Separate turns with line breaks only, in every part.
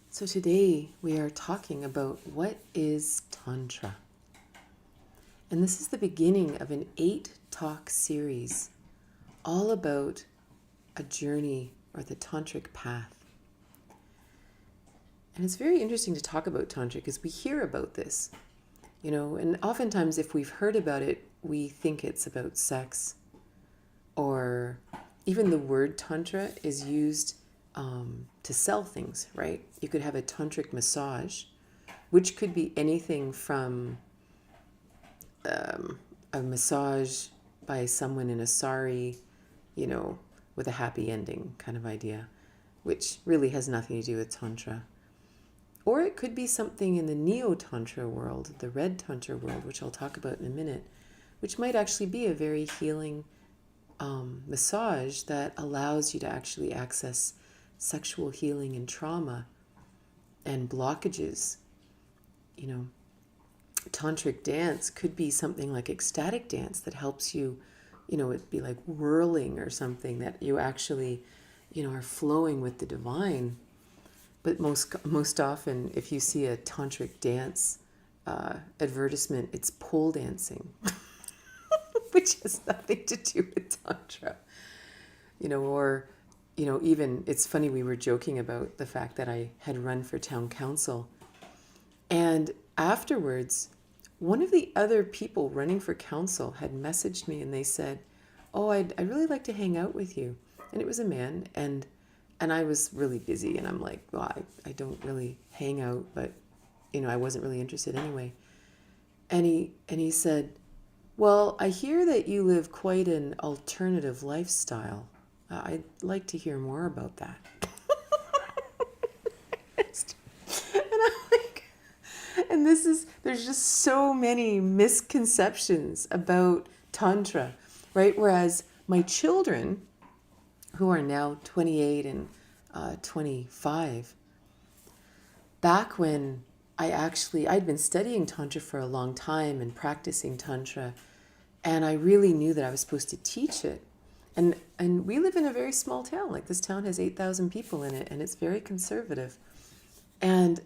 So today we are talking about what is Tantra. And this is the beginning of an 8-talk series all about a journey or the Tantric path. And it's very interesting to talk about Tantra because we hear about this, and oftentimes if we've heard about it, we think it's about sex, or even the word Tantra is used to sell things, right? You could have a tantric massage, which could be anything from a massage by someone in a sari, with a happy ending kind of idea, which really has nothing to do with Tantra. Or it could be something in the Neo-Tantra world, the Red Tantra world, which I'll talk about in a minute, which might actually be a very healing massage that allows you to actually access sexual healing and trauma and blockages. Tantric dance could be something like ecstatic dance that helps you, it'd be like whirling or something that you actually, are flowing with the divine. But most often, if you see a tantric dance advertisement, it's pole dancing, which has nothing to do with Tantra. Or even it's funny, we were joking about the fact that I had run for town council. And afterwards, one of the other people running for council had messaged me and they said, "Oh, I'd really like to hang out with you." And it was a man, and I was really busy, and I'm like, well, I don't really hang out, but I wasn't really interested anyway. And he said, "Well, I hear that you live quite an alternative lifestyle. I'd like to hear more about that." And I'm like, and there's just so many misconceptions about Tantra, right? Whereas my children, who are now 28 and 25, back when I'd been studying Tantra for a long time and practicing Tantra, and I really knew that I was supposed to teach it. And we live in a very small town. Like, this town has 8,000 people in it, and it's very conservative. And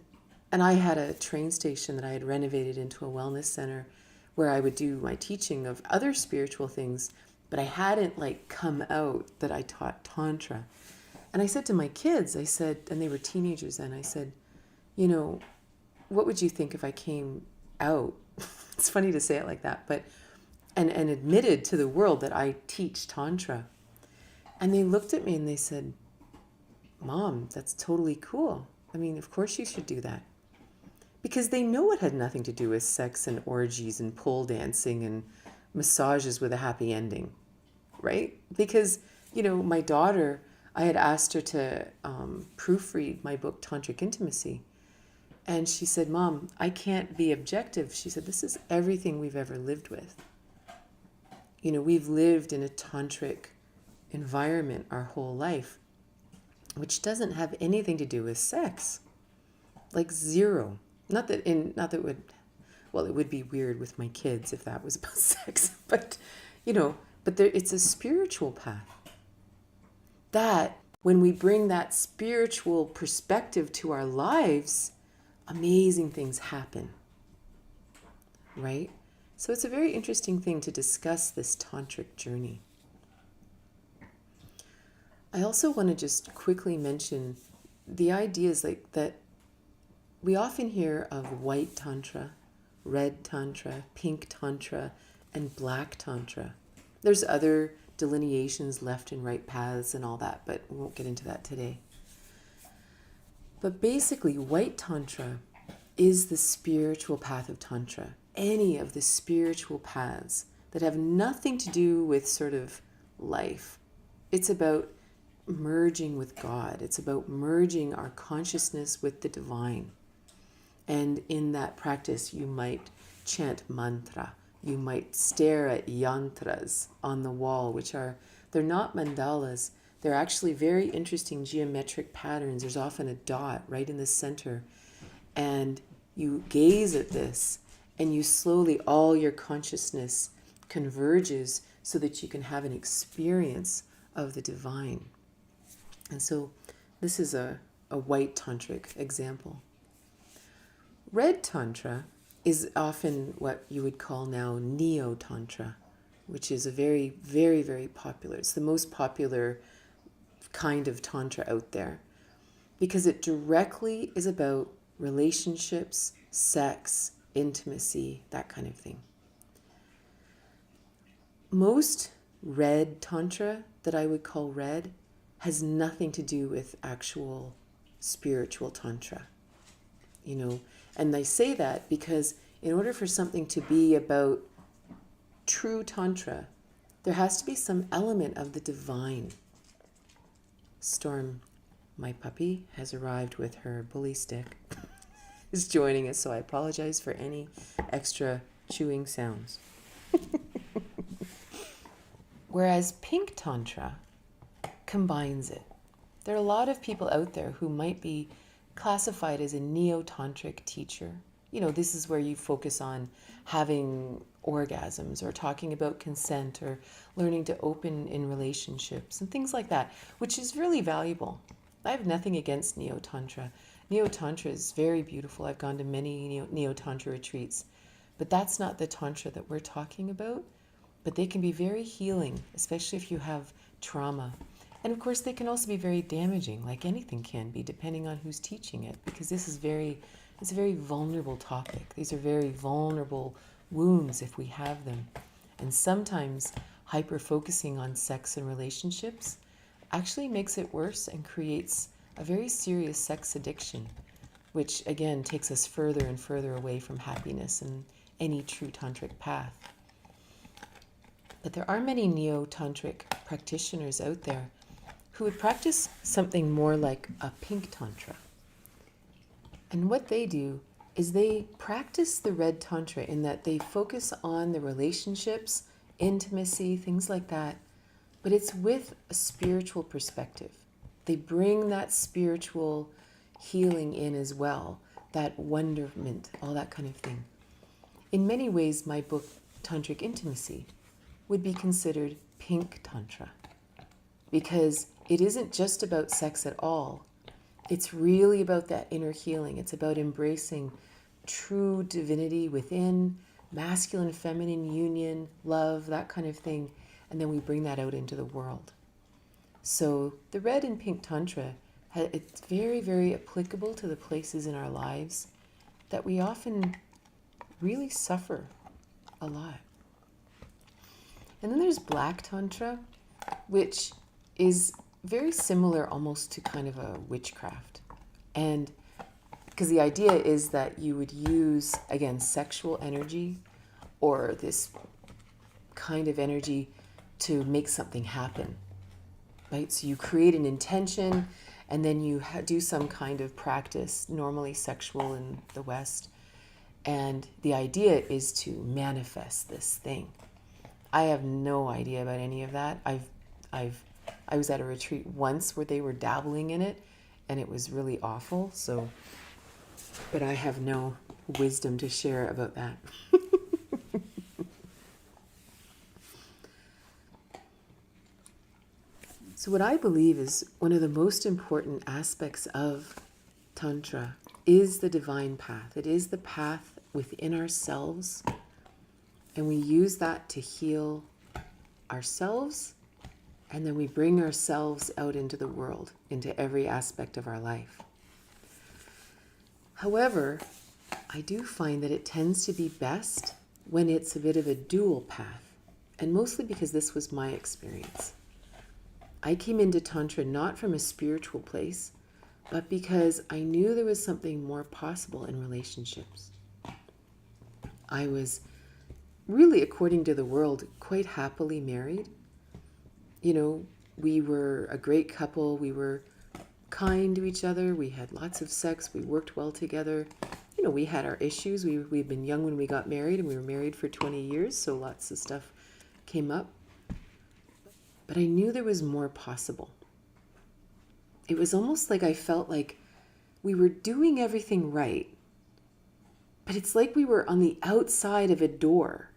I had a train station that I had renovated into a wellness center where I would do my teaching of other spiritual things, but I hadn't come out that I taught Tantra. And I said to my kids, I said, and they were teenagers then, I said, what would you think if I came out? It's funny to say it like that, but and admitted to the world that I teach Tantra. And they looked at me and they said, "Mom, that's totally cool. I mean, of course you should do that." Because they know it had nothing to do with sex and orgies and pole dancing and massages with a happy ending, right? Because, my daughter, I had asked her to proofread my book, Tantric Intimacy. And she said, "Mom, I can't be objective." She said, "This is everything we've ever lived with. We've lived in a tantric environment our whole life, which doesn't have anything to do with sex. Like, zero. Not that it would, well, it would be weird with my kids if that was about sex, but it's a spiritual path. That when we bring that spiritual perspective to our lives, amazing things happen, right? So it's a very interesting thing to discuss this tantric journey. I also want to just quickly mention the ideas that we often hear of white tantra, red tantra, pink tantra, and black tantra. There's other delineations, left and right paths and all that, but we won't get into that today. But basically, white tantra is the spiritual path of Tantra. Any of the spiritual paths that have nothing to do with sort of life. It's about merging with God. It's about merging our consciousness with the divine. And in that practice, you might chant mantra. You might stare at yantras on the wall, they're not mandalas. They're actually very interesting geometric patterns. There's often a dot right in the center. And you gaze at this, and you slowly, all your consciousness converges so that you can have an experience of the divine. And so this is a a white tantric example. Red Tantra is often what you would call now Neo-Tantra, which is a very, very, very popular. It's the most popular kind of Tantra out there because it directly is about relationships, sex, intimacy, that kind of thing. Most red Tantra that I would call red has nothing to do with actual spiritual Tantra, And I say that because in order for something to be about true Tantra, there has to be some element of the divine. Storm, my puppy, has arrived with her bully stick, is joining us, so I apologize for any extra chewing sounds. Whereas pink Tantra combines it. There are a lot of people out there who might be classified as a neo-tantric teacher. This is where you focus on having orgasms or talking about consent or learning to open in relationships and things like that, which is really valuable. I have nothing against neo-tantra. Neo-tantra is very beautiful. I've gone to many neo-tantra retreats, but that's not the tantra that we're talking about. But they can be very healing, especially if you have trauma. And of course, they can also be very damaging, like anything can be, depending on who's teaching it, because it's a very vulnerable topic. These are very vulnerable wounds if we have them. And sometimes hyper-focusing on sex and relationships actually makes it worse and creates a very serious sex addiction, which again takes us further and further away from happiness and any true tantric path. But there are many neo-tantric practitioners out there who would practice something more like a pink tantra. And what they do is they practice the red tantra in that they focus on the relationships, intimacy, things like that, but it's with a spiritual perspective. They bring that spiritual healing in as well, that wonderment, all that kind of thing. In many ways, my book, Tantric Intimacy, would be considered pink Tantra because it isn't just about sex at all. It's really about that inner healing. It's about embracing true divinity within, masculine, feminine union, love, that kind of thing. And then we bring that out into the world. So the red and pink Tantra, it's very, very applicable to the places in our lives that we often really suffer a lot. And then there's black Tantra, which is very similar almost to kind of a witchcraft. And because the idea is that you would use, again, sexual energy or this kind of energy to make something happen, right? So you create an intention and then you do some kind of practice, normally sexual in the West. And the idea is to manifest this thing. I have no idea about any of that. I was at a retreat once where they were dabbling in it, and it was really awful. But I have no wisdom to share about that. So what I believe is one of the most important aspects of Tantra is the divine path. It is the path within ourselves. And we use that to heal ourselves, and then we bring ourselves out into the world, into every aspect of our life. However, I do find that it tends to be best when it's a bit of a dual path, and mostly because this was my experience. I came into Tantra not from a spiritual place, but because I knew there was something more possible in relationships. I was really, according to the world, quite happily married. We were a great couple. We were kind to each other. We had lots of sex. We worked well together. We had our issues. We'd been young when we got married, and we were married for 20 years, so lots of stuff came up. But I knew there was more possible. It was almost like I felt like we were doing everything right, but it's like we were on the outside of a door.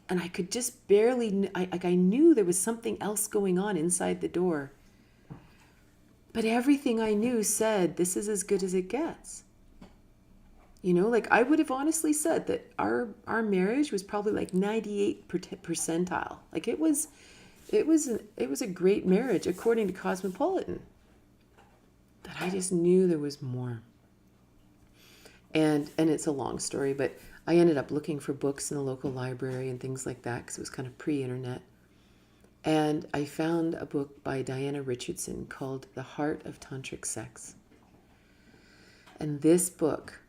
And I could just barely, I knew there was something else going on inside the door. But everything I knew said, this is as good as it gets. You know, like I would have honestly said that our marriage was probably like 98 percentile. Like it was a great marriage according to Cosmopolitan. But I just knew there was more. And it's a long story, but I ended up looking for books in the local library and things like that because it was kind of pre-internet. And I found a book by Diana Richardson called The Heart of Tantric Sex. And this book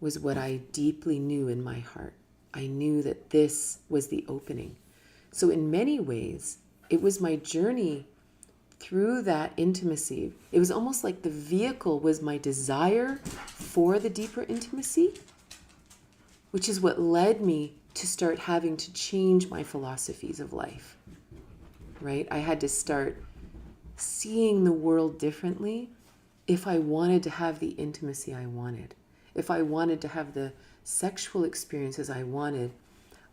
was what I deeply knew in my heart. I knew that this was the opening. So in many ways, it was my journey through that intimacy. It was almost like the vehicle was my desire for the deeper intimacy, which is what led me to start having to change my philosophies of life, right? I had to start seeing the world differently if I wanted to have the intimacy I wanted. If I wanted to have the sexual experiences I wanted,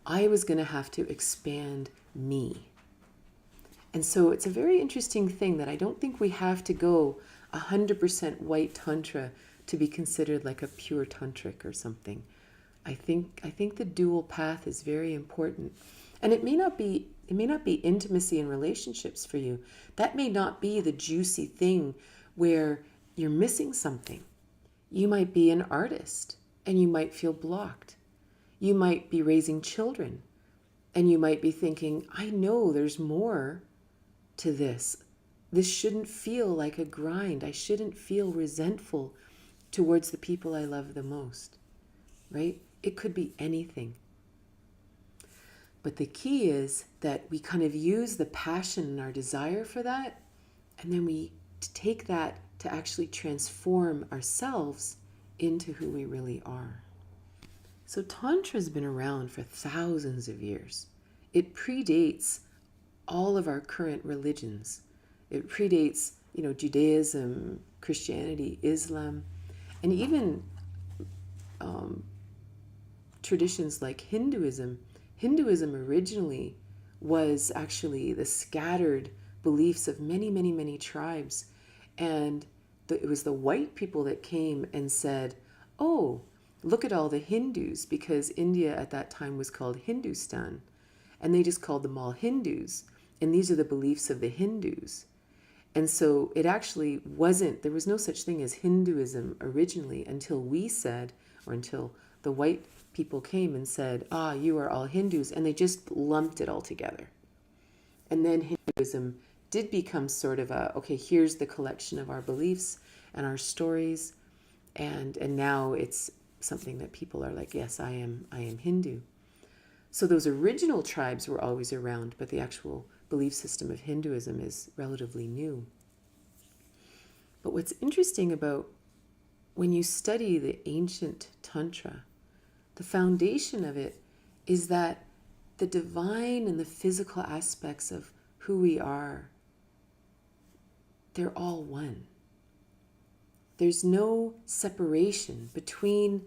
I was going to have to expand me. And so it's a very interesting thing that I don't think we have to go 100% white tantra to be considered like a pure tantric or something. I think the dual path is very important. And it may not be intimacy in relationships for you. That may not be the juicy thing where you're missing something. You might be an artist and you might feel blocked. You might be raising children and you might be thinking, I know there's more to this. This shouldn't feel like a grind. I shouldn't feel resentful towards the people I love the most, right? It could be anything. But the key is that we kind of use the passion and our desire for that, and then we take that to actually transform ourselves into who we really are. So Tantra's been around for thousands of years. It predates all of our current religions. It predates, Judaism, Christianity, Islam, and even traditions like Hinduism. Hinduism originally was actually the scattered beliefs of many, many, many tribes. And it was the white people that came and said, oh, look at all the Hindus, because India at that time was called Hindustan. And they just called them all Hindus. And these are the beliefs of the Hindus. And so it actually wasn't, there was no such thing as Hinduism originally until we said, or until the white people came and said, you are all Hindus. And they just lumped it all together. And then Hinduism did become sort of okay, here's the collection of our beliefs and our stories. And now it's something that people are like, yes, I am Hindu. So those original tribes were always around, but the actual belief system of Hinduism is relatively new. But what's interesting about when you study the ancient Tantra, the foundation of it is that the divine and the physical aspects of who we are, they're all one. There's no separation between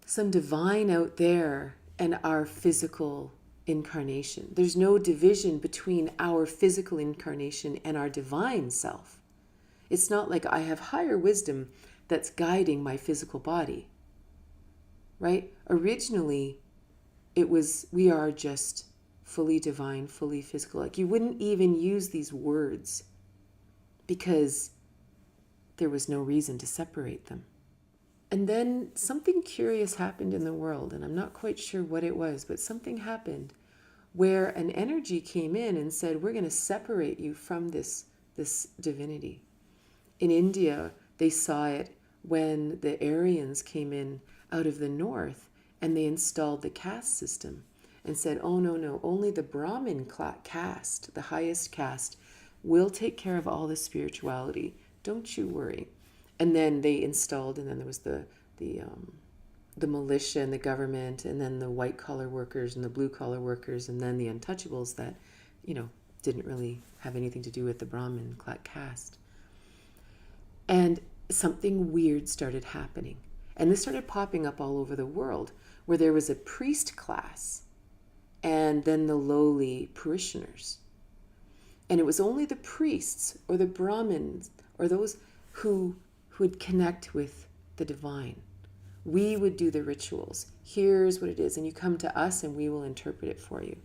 some divine out there and our physical incarnation. There's no division between our physical incarnation and our divine self. It's not like I have higher wisdom that's guiding my physical body, right? Originally, it was, we are just fully divine, fully physical. Like you wouldn't even use these words because there was no reason to separate them. And then something curious happened in the world, and I'm not quite sure what it was, but something happened where an energy came in and said, we're going to separate you from this divinity. In India, they saw it when the Aryans came in out of the north and they installed the caste system and said, oh, no, only the Brahmin caste, the highest caste, will take care of all the spirituality. Don't you worry. And then they installed, and then there was the militia and the government, and then the white collar workers and the blue collar workers, and then the untouchables that, didn't really have anything to do with the Brahmin caste. And something weird started happening. And this started popping up all over the world, where there was a priest class and then the lowly parishioners. And it was only the priests or the Brahmins or those who would connect with the divine. We would do the rituals. Here's what it is. And you come to us and we will interpret it for you.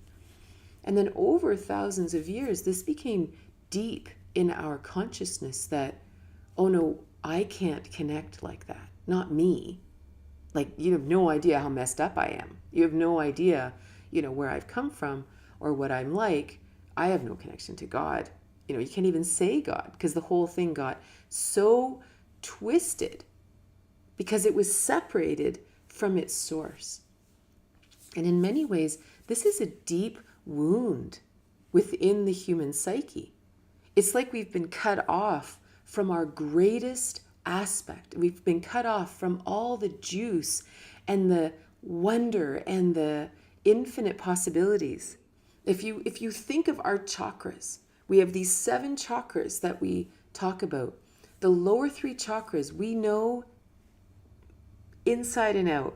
And then over thousands of years, this became deep in our consciousness that, oh no, I can't connect like that. Not me. Like, you have no idea how messed up I am. You have no idea, where I've come from or what I'm like. I have no connection to God. You can't even say God because the whole thing got so twisted because it was separated from its source. And in many ways, this is a deep wound within the human psyche. It's like we've been cut off from our greatest aspect. We've been cut off from all the juice and the wonder and the infinite possibilities. If you think of our chakras, we have these 7 chakras that we talk about. The lower 3 chakras, we know inside and out.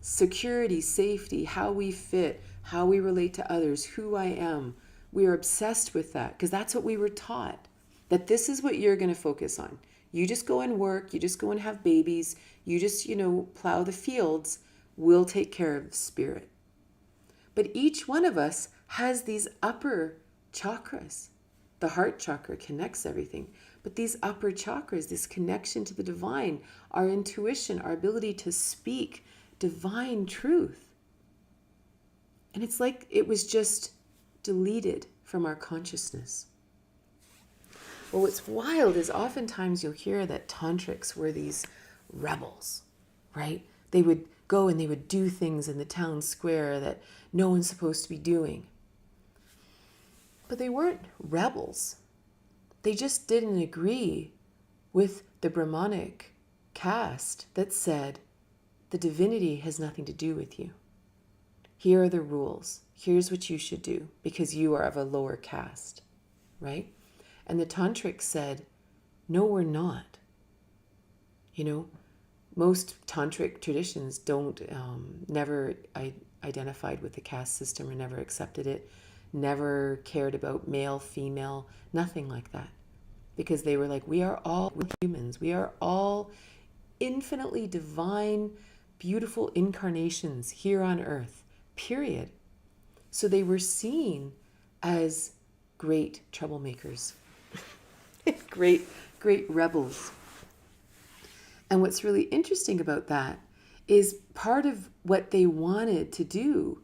Security, safety, how we fit, how we relate to others, who I am. We are obsessed with that because that's what we were taught. That this is what you're going to focus on. You just go and work, you just go and have babies, you just, plow the fields. We'll take care of the spirit. But each one of us has these upper chakras. The heart chakra connects everything. But these upper chakras, this connection to the divine, our intuition, our ability to speak divine truth. And it's like it was just deleted from our consciousness. Well, what's wild is oftentimes you'll hear that tantrics were these rebels, right? They would go and they would do things in the town square that no one's supposed to be doing. But they weren't rebels. They just didn't agree with the Brahmanic caste that said the divinity has nothing to do with you. Here are the rules. Here's what you should do because you are of a lower caste, right? And the Tantric said, no, we're not. Most Tantric traditions never identified with the caste system or never accepted it, never cared about male, female, nothing like that. Because they were like, we are all humans. We are all infinitely divine, beautiful incarnations here on earth, period. So they were seen as great troublemakers. great rebels. And what's really interesting about that is part of what they wanted to do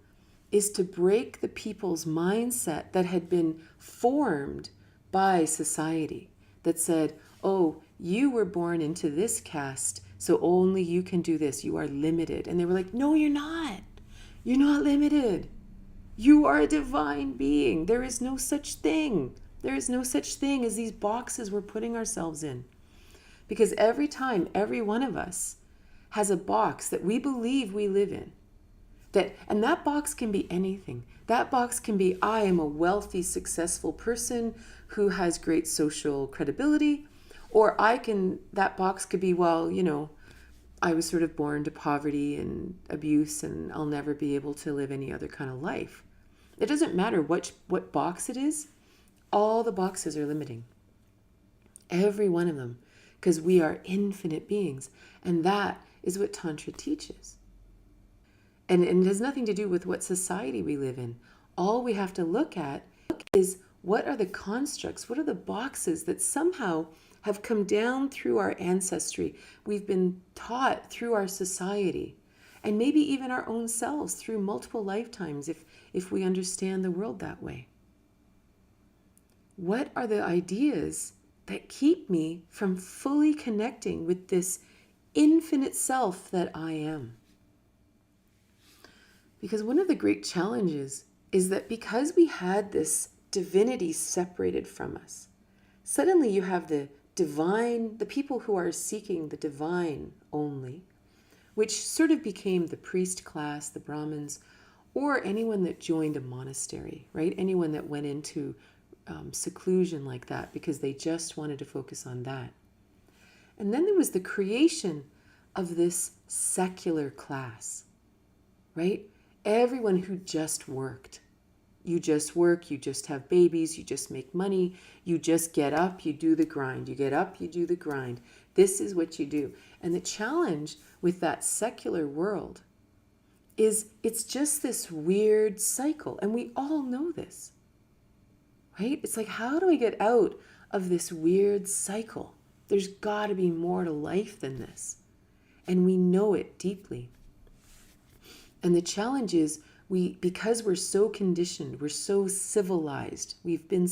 is to break the people's mindset that had been formed by society that said, oh, you were born into this caste, so only you can do this. You are limited. And they were like, no, you're not. You're not limited. You are a divine being. There is no such thing. There is no such thing as these boxes we're putting ourselves in. Because every time, every one of us has a box that we believe we live in. And that box can be anything. That box can be, I am a wealthy, successful person who has great social credibility. Or that box could be, well, I was sort of born to poverty and abuse and I'll never be able to live any other kind of life. It doesn't matter what box it is. All the boxes are limiting. Every one of them. Because we are infinite beings. And that is what Tantra teaches. And it has nothing to do with what society we live in. All we have to look at is what are the constructs, what are the boxes that somehow have come down through our ancestry. We've been taught through our society. And maybe even our own selves through multiple lifetimes if we understand the world that way. What are the ideas that keep me from fully connecting with this infinite self that I am? Because one of the great challenges is that because we had this divinity separated from us, suddenly you have the divine, the people who are seeking the divine only, which sort of became the priest class, the Brahmins, or anyone that joined a monastery, right? Anyone that went into seclusion like that because they just wanted to focus on that. And then there was the creation of this secular class, right? Everyone who just worked. You just work, you just have babies, you just make money, you just get up, you do the grind. You get up, you do the grind. This is what you do. And the challenge with that secular world is it's just this weird cycle. And we all know this, right? It's like, how do I get out of this weird cycle? There's got to be more to life than this. And we know it deeply. And the challenge is because we're so conditioned, we're so civilized, we've been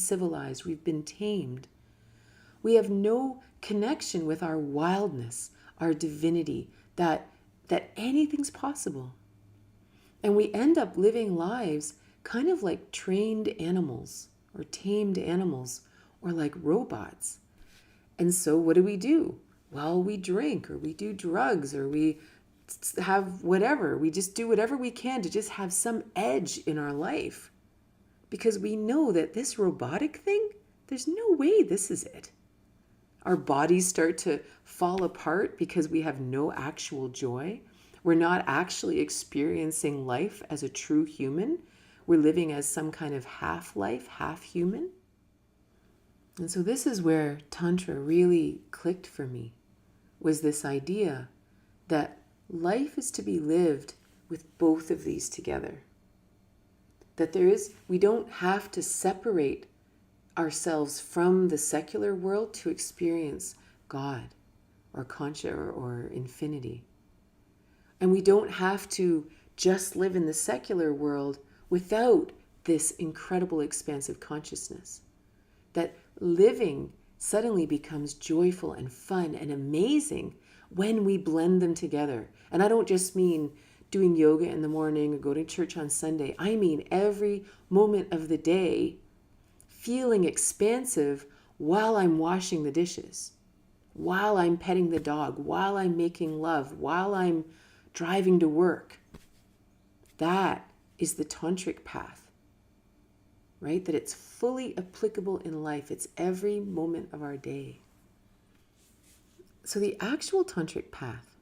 tamed, we have no connection with our wildness, our divinity, that anything's possible. And we end up living lives kind of like trained animals or tamed animals or like robots. And so what do? Well, we drink or we do drugs or we have whatever. We just do whatever we can to just have some edge in our life. Because we know that this robotic thing, there's no way this is it. Our bodies start to fall apart because we have no actual joy. We're not actually experiencing life as a true human. We're living as some kind of half life, half human. And so this is where Tantra really clicked for me, was this idea that life is to be lived with both of these together. That we don't have to separate ourselves from the secular world to experience God or conscious or infinity. And we don't have to just live in the secular world without this incredible expansive consciousness. That living suddenly becomes joyful and fun and amazing when we blend them together. And I don't just mean doing yoga in the morning or going to church on Sunday. I mean every moment of the day feeling expansive while I'm washing the dishes, while I'm petting the dog, while I'm making love, while I'm driving to work. That is the tantric path, right? That it's fully applicable in life. It's every moment of our day. So the actual tantric path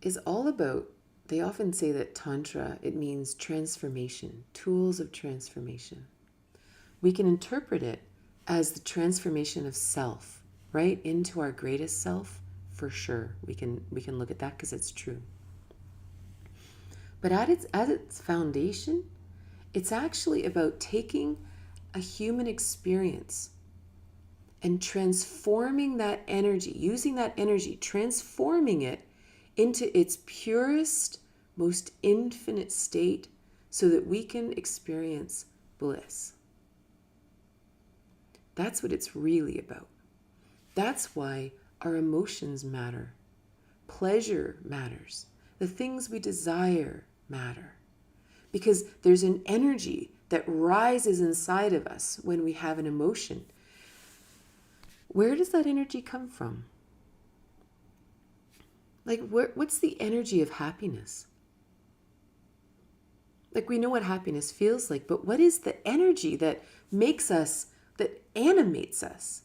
is all about, they often say that Tantra, it means transformation, tools of transformation. We can interpret it as the transformation of self, right? Into our greatest self, for sure. We can look at that because it's true. But at its foundation, it's actually about taking a human experience and transforming that energy, using that energy, transforming it into its purest, most infinite state so that we can experience bliss. That's what it's really about. That's why our emotions matter. Pleasure matters. The things we desire matter. Because there's an energy that rises inside of us when we have an emotion. Where does that energy come from? Like, what's the energy of happiness? Like, we know what happiness feels like, but what is the energy that makes us, that animates us,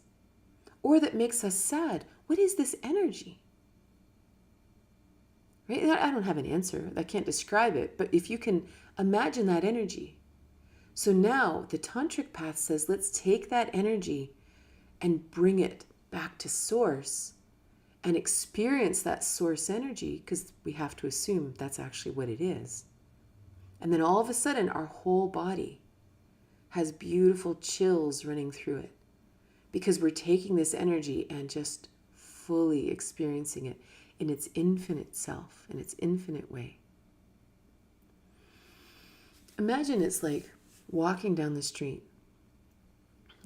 or that makes us sad? What is this energy? Right? I don't have an answer. I can't describe it, but if you can imagine that energy. So now the tantric path says, let's take that energy and bring it back to source and experience that source energy, because we have to assume that's actually what it is. And then all of a sudden, our whole body has beautiful chills running through it because we're taking this energy and just fully experiencing it in its infinite self, in its infinite way. Imagine it's like walking down the street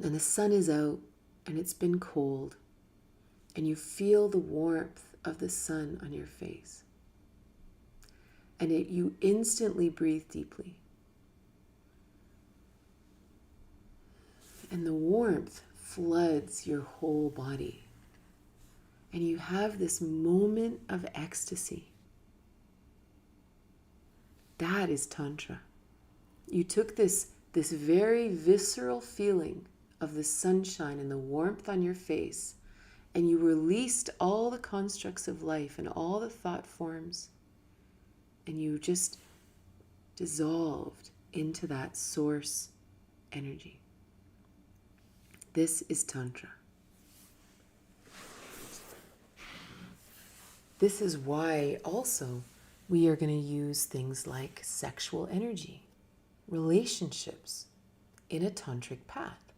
and the sun is out and it's been cold and you feel the warmth of the sun on your face. And you instantly breathe deeply. And the warmth floods your whole body. And you have this moment of ecstasy. That is Tantra. You took this very visceral feeling of the sunshine and the warmth on your face, and you released all the constructs of life and all the thought forms, and you just dissolved into that source energy. This is Tantra. This is why also we are going to use things like sexual energy, relationships in a tantric path,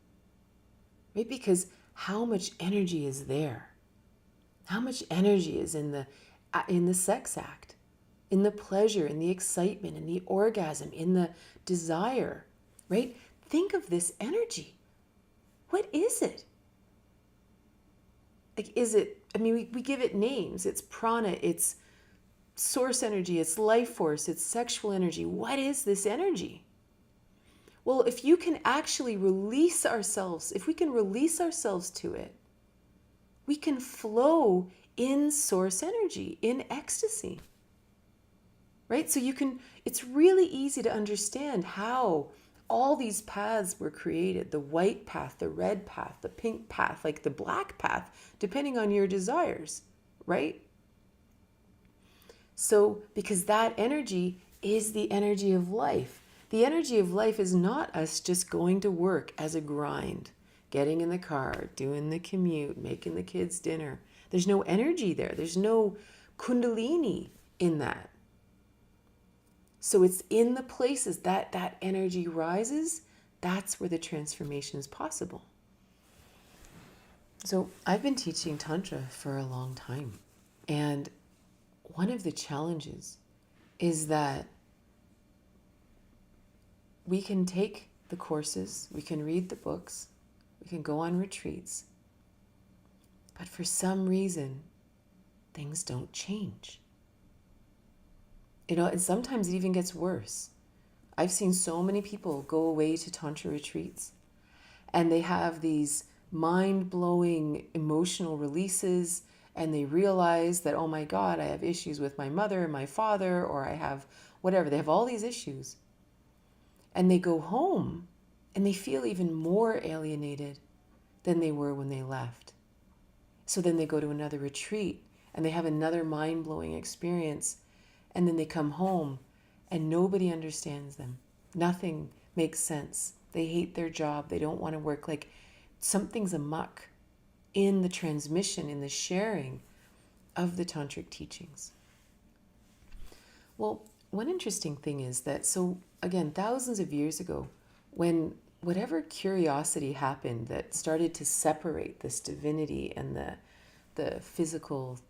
right? Because how much energy is there? How much energy is in the sex act, in the pleasure, in the excitement, in the orgasm, in the desire, right? Think of this energy. What is it? Like, is it, I mean, we give it names. It's prana, it's source energy, it's life force, it's sexual energy. What is this energy? Well, if you can actually release ourselves, if we can release ourselves to it, we can flow in source energy, in ecstasy, right? So it's really easy to understand how all these paths were created, the white path, the red path, the pink path, like the black path, depending on your desires, right? So, because that energy is the energy of life. The energy of life is not us just going to work as a grind, getting in the car, doing the commute, making the kids dinner. There's no energy there. There's no kundalini in that. So it's in the places that energy rises, that's where the transformation is possible. So I've been teaching Tantra for a long time. And one of the challenges is that we can take the courses, we can read the books, we can go on retreats, but for some reason, things don't change. And sometimes it even gets worse. I've seen so many people go away to Tantra retreats and they have these mind-blowing emotional releases and they realize that, oh my God, I have issues with my mother and my father, or I have whatever. They have all these issues. And they go home and they feel even more alienated than they were when they left. So then they go to another retreat and they have another mind-blowing experience. And then they come home and nobody understands them. Nothing makes sense. They hate their job. They don't want to work. Like something's amok in the transmission, in the sharing of the tantric teachings. Well, one interesting thing is that, so again, thousands of years ago, when whatever curiosity happened that started to separate this divinity and the physical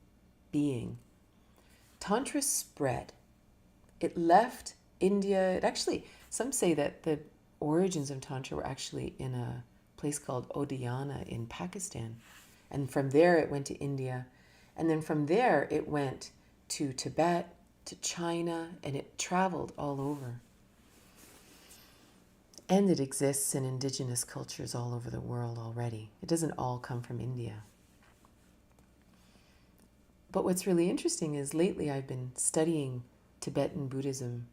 being, Tantra spread. It left India. It actually, some say that the origins of Tantra were actually in a place called Odiyana in Pakistan. And from there it went to India. And then from there it went to Tibet, to China, and it traveled all over. And it exists in indigenous cultures all over the world already. It doesn't all come from India. But what's really interesting is lately I've been studying Tibetan Buddhism,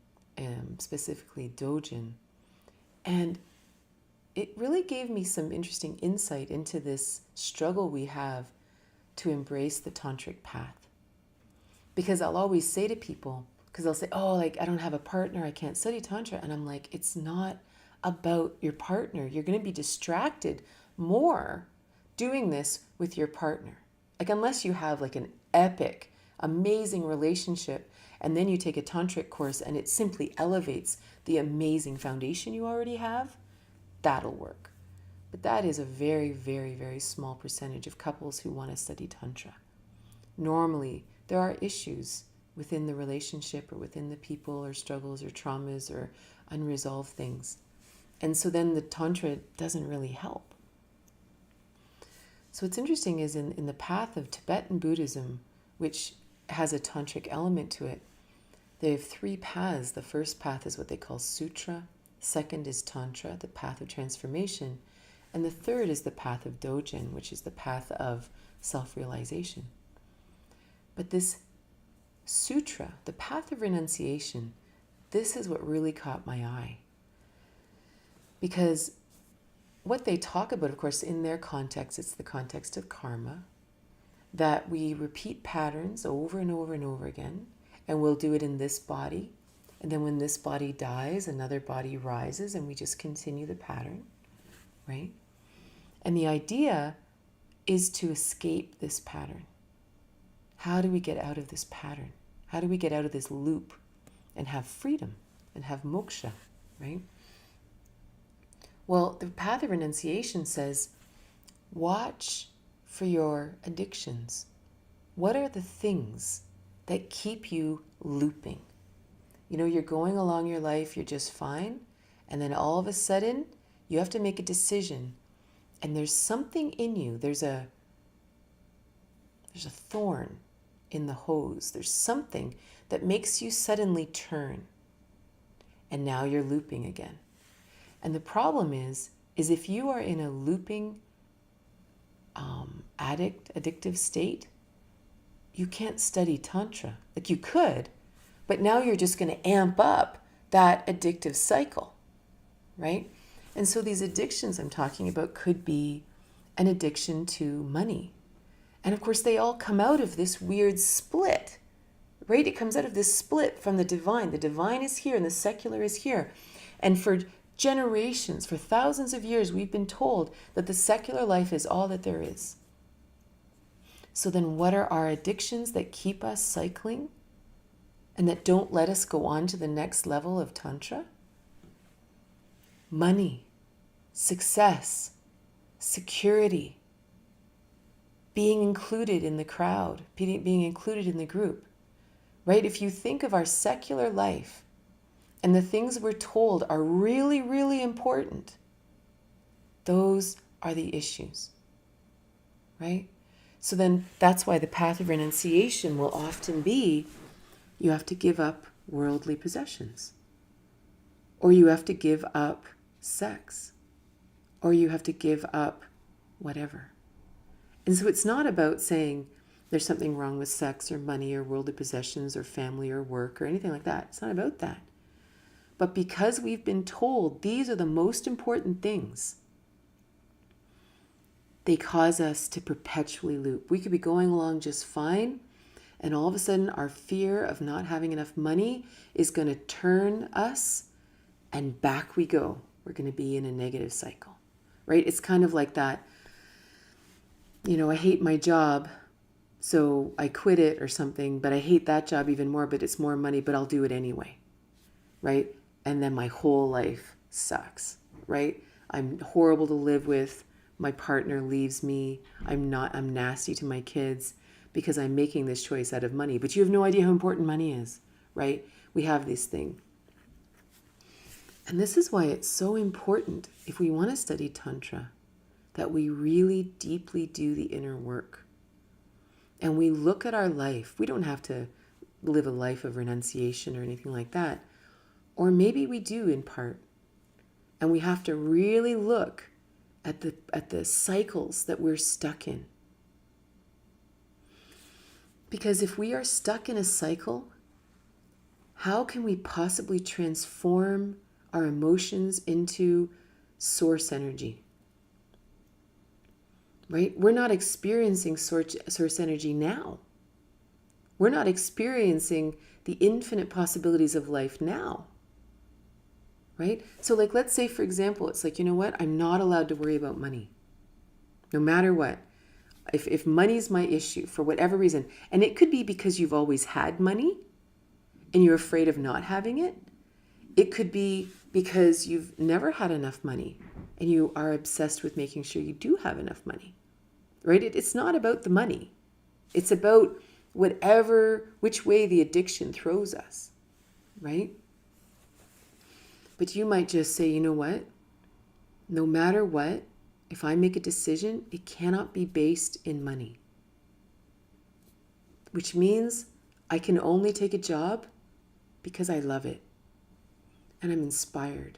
specifically Dojin, and it really gave me some interesting insight into this struggle we have to embrace the tantric path. Because I'll always say to people, because they'll say, oh, like I don't have a partner, I can't study Tantra. And I'm like, it's not about your partner. You're going to be distracted more doing this with your partner. Like unless you have like an epic, amazing relationship, and then you take a tantric course and it simply elevates the amazing foundation you already have, that'll work. But that is a very, very, very small percentage of couples who want to study Tantra. Normally, there are issues within the relationship or within the people or struggles or traumas or unresolved things. And so then the Tantra doesn't really help. So what's interesting is in the path of Tibetan Buddhism, which has a tantric element to it, they have three paths. The first path is what they call Sutra. Second is Tantra, the path of transformation. And the third is the path of Dojin, which is the path of self-realization. But this Sutra, the path of renunciation, this is what really caught my eye. Because what they talk about, of course, in their context, it's the context of karma, that we repeat patterns over and over and over again, and we'll do it in this body, And then when this body dies, another body rises, and we just continue the pattern, right? And the idea is to escape this pattern. How do we get out of this pattern? How do we get out of this loop and have freedom and have moksha, right? Well, the path of renunciation says, watch for your addictions. What are the things that keep you looping? You know, you're going along your life, you're just fine, and then all of a sudden, you have to make a decision, and there's something in you. There's a thorn in the hose. There's something that makes you suddenly turn, and now you're looping again. And the problem is if you are in a looping, addictive state, you can't study Tantra. Like you could, but now you're just going to amp up that addictive cycle, right? And so these addictions I'm talking about could be an addiction to money. And of course, they all come out of this weird split, right? It comes out of this split from the divine. The divine is here and the secular is here. And for generations, for thousands of years, we've been told that the secular life is all that there is. So then what are our addictions that keep us cycling and that don't let us go on to the next level of Tantra? Money, success, security, being included in the crowd, being included in the group, right? If you think of our secular life and the things we're told are really, really important, those are the issues, right? So then that's why the path of renunciation will often be, you have to give up worldly possessions, or you have to give up sex, or you have to give up whatever. And so it's not about saying there's something wrong with sex or money or worldly possessions or family or work or anything like that. It's not about that. But because we've been told these are the most important things, they cause us to perpetually loop. We could be going along just fine, and all of a sudden our fear of not having enough money is going to turn us, and back we go. We're going to be in a negative cycle, right? It's kind of like that, you know, I hate my job, so I quit it or something, but I hate that job even more, but it's more money, but I'll do it anyway, right? And then my whole life sucks, right? I'm horrible to live with. My partner leaves me. I'm nasty to my kids because I'm making this choice out of money. But you have no idea how important money is, right? We have this thing. And this is why it's so important, if we want to study Tantra, that we really deeply do the inner work. And we look at our life. We don't have to live a life of renunciation or anything like that. Or maybe we do in part. And we have to really look at the cycles that we're stuck in. Because if we are stuck in a cycle, how can we possibly transform our emotions into source energy? Right? We're not experiencing source energy now. We're not experiencing the infinite possibilities of life now. Right? So like, let's say, for example, it's like, you know what? I'm not allowed to worry about money. No matter what. If money's my issue for whatever reason, and it could be because you've always had money and you're afraid of not having it. It could be because you've never had enough money and you are obsessed with making sure you do have enough money. Right? It's not about the money. It's about which way the addiction throws us. Right? But you might just say, you know what? No matter what, if I make a decision, it cannot be based in money. Which means I can only take a job because I love it and I'm inspired.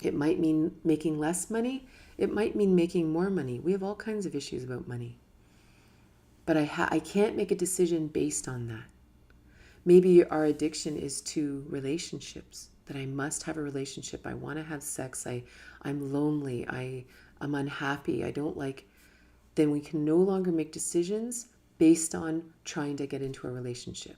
It might mean making less money. It might mean making more money. We have all kinds of issues about money. But I can't make a decision based on that. Maybe our addiction is to relationships, that I must have a relationship. I want to have sex. I'm lonely. I'm unhappy. I don't like. Then we can no longer make decisions based on trying to get into a relationship.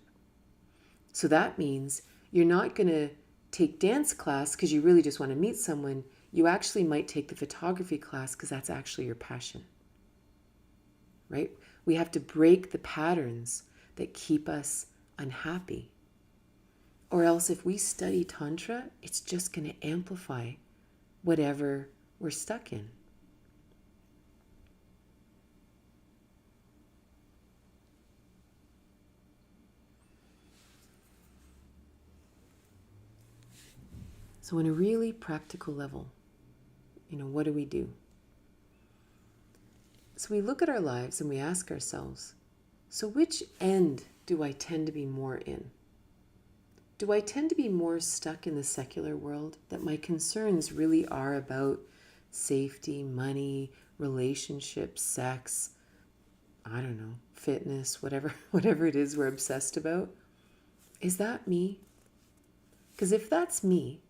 So that means You're not going to take dance class because you really just want to meet someone. You actually might take the photography class because that's actually your passion, right? We have to break the patterns that keep us unhappy. Or else if we study Tantra, it's just going to amplify whatever we're stuck in. So on a really practical level, what do we do? So we look at our lives and we ask ourselves, so which end do I tend to be more in? Do I tend to be more stuck in the secular world, that my concerns really are about safety, money, relationships, sex, I don't know, fitness, whatever it is we're obsessed about? Is that me? Because if that's me,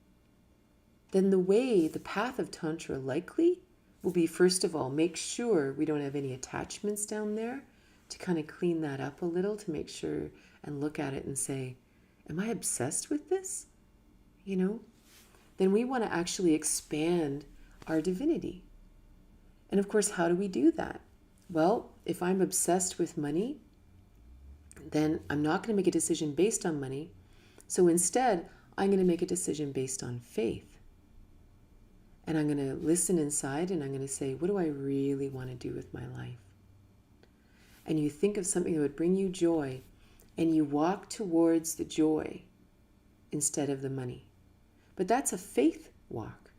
then the path of Tantra likely will be, first of all, make sure we don't have any attachments down there, to kind of clean that up a little, to make sure and look at it and say, am I obsessed with this? Then we want to actually expand our divinity. And of course, how do we do that? Well, if I'm obsessed with money, then I'm not going to make a decision based on money. So instead, I'm going to make a decision based on faith. And I'm going to listen inside and I'm going to say, what do I really want to do with my life? And you think of something that would bring you joy, and you walk towards the joy instead of the money. But that's a faith walk,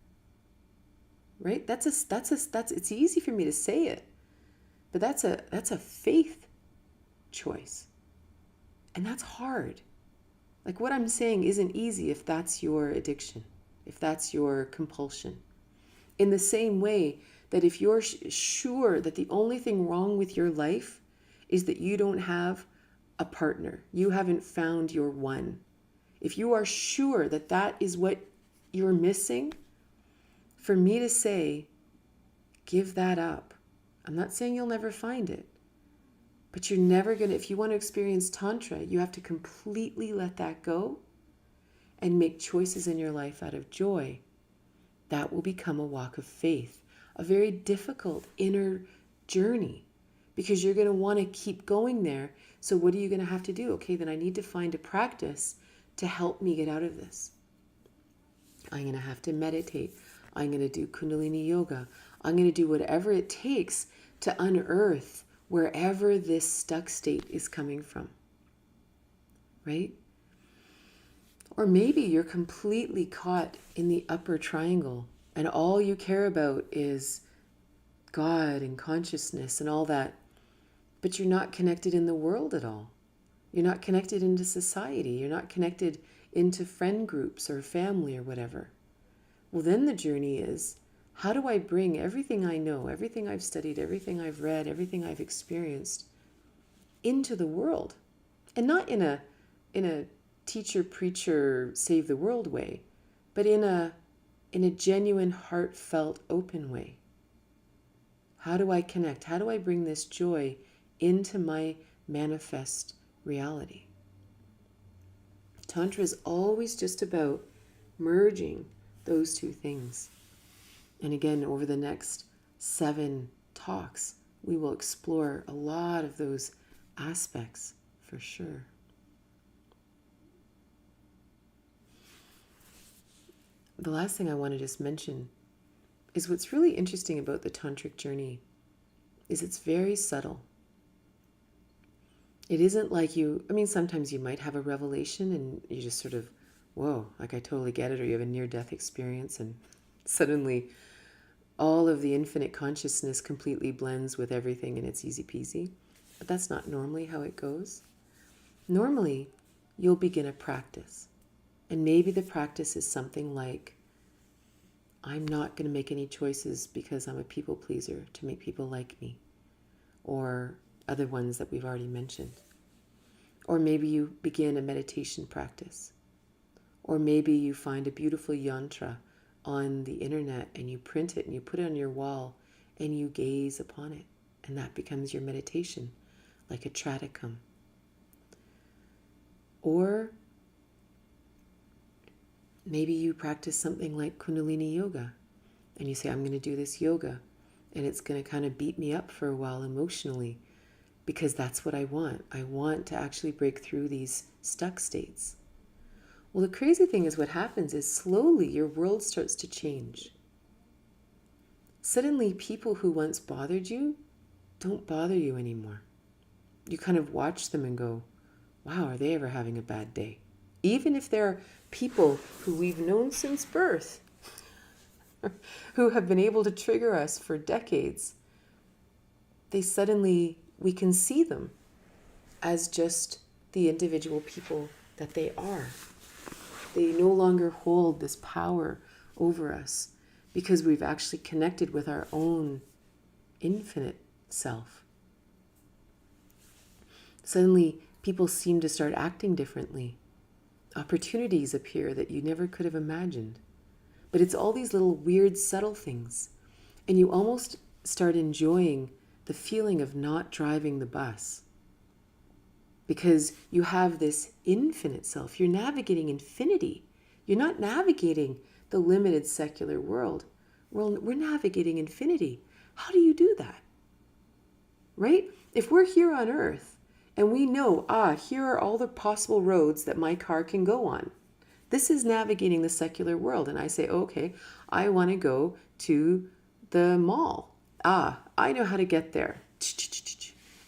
right? It's easy for me to say it, but that's a faith choice. And that's hard. Like, what I'm saying isn't easy if that's your addiction, if that's your compulsion. In the same way that if you're sure that the only thing wrong with your life is that you don't have a partner, you haven't found your one, if you are sure that that is what you're missing, for me to say, give that up. I'm not saying you'll never find it, but you're never going to, if you want to experience Tantra, you have to completely let that go and make choices in your life out of joy. That will become a walk of faith, a very difficult inner journey, because you're going to want to keep going there. So what are you going to have to do? Okay, then I need to find a practice to help me get out of this. I'm going to have to meditate. I'm going to do Kundalini yoga. I'm going to do whatever it takes to unearth wherever this stuck state is coming from, right? Or maybe you're completely caught in the upper triangle and all you care about is God and consciousness and all that, but you're not connected in the world at all. You're not connected into society. You're not connected into friend groups or family or whatever. Well, then the journey is, how do I bring everything I know, everything I've studied, everything I've read, everything I've experienced into the world? And not in a teacher, preacher, save the world way, but in a genuine, heartfelt, open way. How do I connect? How do I bring this joy into my manifest reality? Tantra is always just about merging those two things. And again, over the next 7 talks, we will explore a lot of those aspects for sure. The last thing I want to just mention is what's really interesting about the Tantric journey is it's very subtle. It isn't like sometimes you might have a revelation and you just sort of, whoa, like I totally get it, or you have a near-death experience and suddenly all of the infinite consciousness completely blends with everything and it's easy peasy. But that's not normally how it goes. Normally, you'll begin a practice. And maybe the practice is something like, I'm not going to make any choices because I'm a people pleaser to make people like me, or other ones that we've already mentioned. Or maybe you begin a meditation practice. Or maybe you find a beautiful yantra on the internet and you print it and you put it on your wall and you gaze upon it. And that becomes your meditation, like a tradikam. Or Maybe you practice something like Kundalini yoga and you say, I'm going to do this yoga and it's going to kind of beat me up for a while emotionally because that's what I want. I want to actually break through these stuck states. Well, the crazy thing is what happens is slowly your world starts to change. Suddenly, people who once bothered you don't bother you anymore. You kind of watch them and go, wow, are they ever having a bad day? Even if they're people who we've known since birth, who have been able to trigger us for decades, we can see them as just the individual people that they are. They no longer hold this power over us because we've actually connected with our own infinite self. Suddenly, people seem to start acting differently. Opportunities appear that you never could have imagined. But it's all these little weird, subtle things. And you almost start enjoying the feeling of not driving the bus. Because you have this infinite self. You're navigating infinity. You're not navigating the limited secular world. We're navigating infinity. How do you do that? Right? If we're here on Earth and we know, here are all the possible roads that my car can go on. This is navigating the secular world. And I say, okay, I want to go to the mall. I know how to get there.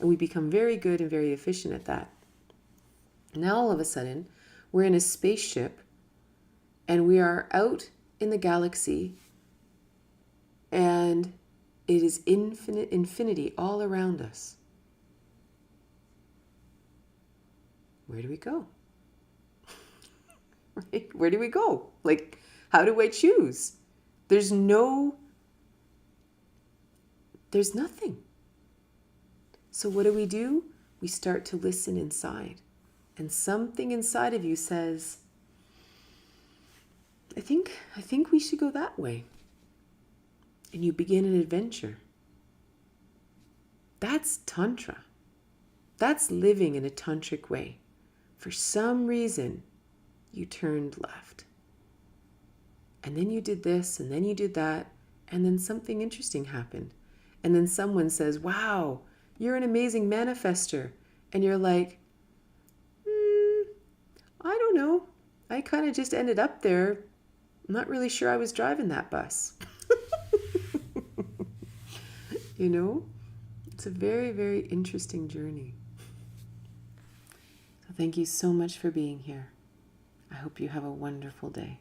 And we become very good and very efficient at that. Now all of a sudden, we're in a spaceship and we are out in the galaxy and it is infinity all around us. Where do we go? Right? Where do we go? Like, how do I choose? There's nothing. So what do? We start to listen inside. And something inside of you says, I think we should go that way. And you begin an adventure. That's Tantra. That's living in a tantric way. For some reason, you turned left. And then you did this, and then you did that, and then something interesting happened. And then someone says, wow, you're an amazing manifester. And you're like, I don't know. I kind of just ended up there. I'm not really sure I was driving that bus. You know? It's a very, very interesting journey. So thank you so much for being here. I hope you have a wonderful day.